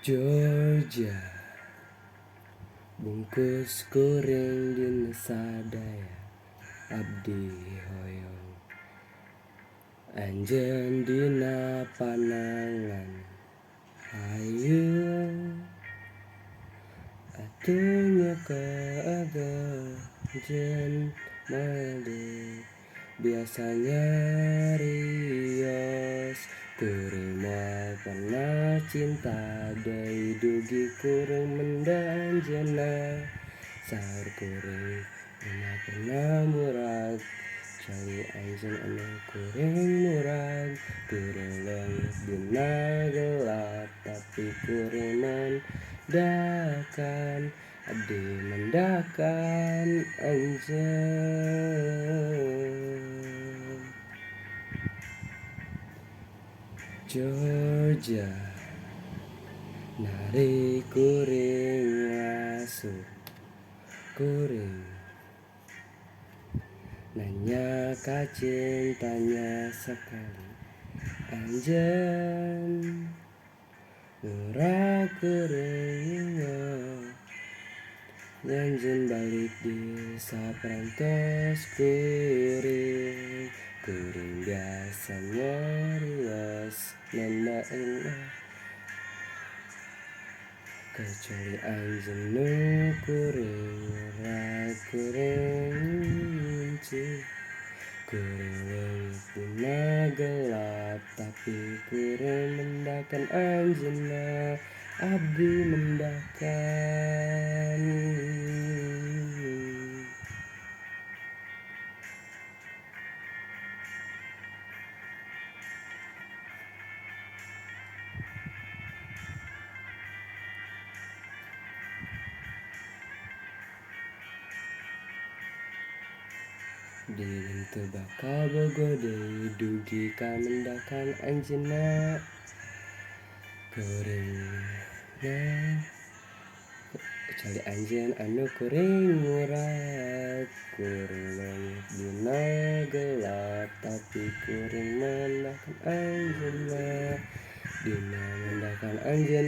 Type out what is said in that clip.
Georgia bungkus kuring dina sadaya abdi hoyong anjeun dina panangan hayu atunya kaagajeun made biasanya rios kuring moal pernah cinta deui dugi kuring menda anjeunna saur kuring pernah murag cali anjeun anu kuring murag kuring leungit dina gelap tapi kuring mendakan abdi mendakan anjeun. Georgia nari kuring ngasup kuring nanya ka cintanya sekali anjeun murag kuring nyanjeun balik di saparantos kuring kuring biasa nyarios nandaeuna kecuali anjeun nu kuring murag kuring benci kuring leungit dina gelap tapi kuring mendakan anjeunna abdi mendakan. Dieun teu bakal boga deui dugi ka mendakan anjeunna kuringna kecuali anjeun anu kuring murag kuring leungit dina gelap tapi kuring mendakan anjeunna dina mendakan anjeun